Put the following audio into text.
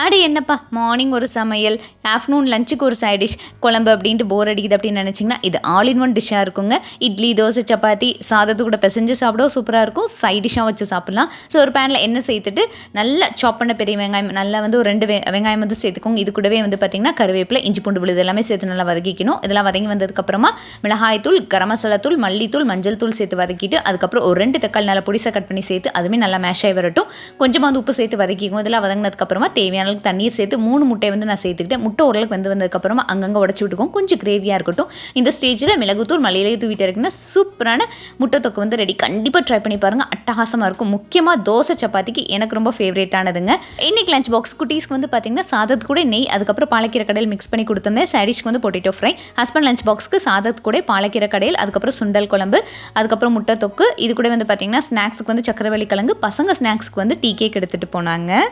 அட என்னப்பா மார்னிங் ஒரு சமையல், ஆஃப்டர்நூன் லஞ்சுக்கு ஒரு சைட் டிஷ், குழம்பு அப்படின்ட்டு போர் அடிக்குது அப்படின்னு நினச்சிங்கன்னா இது ஆல் இன் ஒன் டிஷ்ஷாக இருக்குங்க. இட்லி, தோசை, சப்பாத்தி, சாதத்து கூட பிசைஞ்சு சாப்பிட சூப்பராக இருக்கும். சைட் டிஷ்ஷாக வச்சு சாப்பிட்லாம். ஸோ ஒரு பேனில் எண்ணெய் சேர்த்துட்டு நல்லா சாப் பண்ண பெரிய வெங்காயம் நல்லா வந்து ஒரு 2 வெங்காயம் வந்து சேர்த்துக்கோங்க. இது கூடவே வந்து பார்த்திங்கன்னா கருவேப்பிலை, இஞ்சி பூண்டு விழுது எல்லாமே சேர்த்து நல்லா வதக்கிக்கணும். இதெல்லாம் வதங்கி வந்ததுக்கப்புறமா மிளகாய்த்தூள், கரம் மசாலா தூள், மல்லித்தூள், மஞ்சள் தூள் சேர்த்து வதக்கிட்டு அதுக்கப்புறம் ஒரு 2 தக்காளி நல்லா பொடிசாக கட் பண்ணி சேர்த்து அதுவுமே நல்லா மேஷ் ஆகி வரட்டும். கொஞ்சமாக வந்து உப்பு சேர்த்து வதக்கிக்கும். இதெல்லாம் வதங்கினதுக்கப்புறமா தேவையான அளவுக்கு தண்ணீர் சேர்த்து 3 முட்டையை வந்து நான் சேர்த்துக்கிட்டேன். முட்டை ஓரளவுக்கு வந்ததுக்கப்புறமா அங்கங்கே உடச்சி விட்டுக்கும். கொஞ்சம் கிரேவியாக இருக்கட்டும். இந்த ஸ்டேஜில் மிளகுத்தூள், மல்லியிலையும் தூவிட்டு இருக்குன்னா சூப்பரான முட்டை தொக்கு வந்து ரெடி. கண்டிப்பாக ட்ரை பண்ணி பாருங்கள், அட்டகாசமாக இருக்கும். முக்கியமாக தோசை சப்பாத்திக்கு எனக்கு ரொம்ப ஃபேவரேட்டானதுங்க. இன்னைக்கு லஞ்ச் பாக்ஸ் குட்டீஸ்க்கு வந்து பார்த்தீங்கன்னா சாதத்து கூட நெய், அதுக்கப்புறம் பாலக்கீரை கடையில் மிக்ஸ் பண்ணி கொடுத்துருந்தேன். சைடிஷ்க்கு வந்து பொட்டேட்டோ ஃப்ரை. ஹஸ்பண்ட் லஞ்ச் பாக்ஸ்க்கு சாதத்து கூட பாலக்கீரை கடையில், அதுக்கப்புறம் சுண்டல் குழம்பு, அதுக்கப்புறம் முட்டை தொக்கு. இது கூட வந்து பார்த்தீங்கன்னா ஸ்நாக்ஸுக்கு வந்து சக்கரவள்ளி கிழங்கு. பசங்க ஸ்நாக்ஸ்க்கு வந்து டீ கேக் எடுத்துகிட்டு போனாங்க.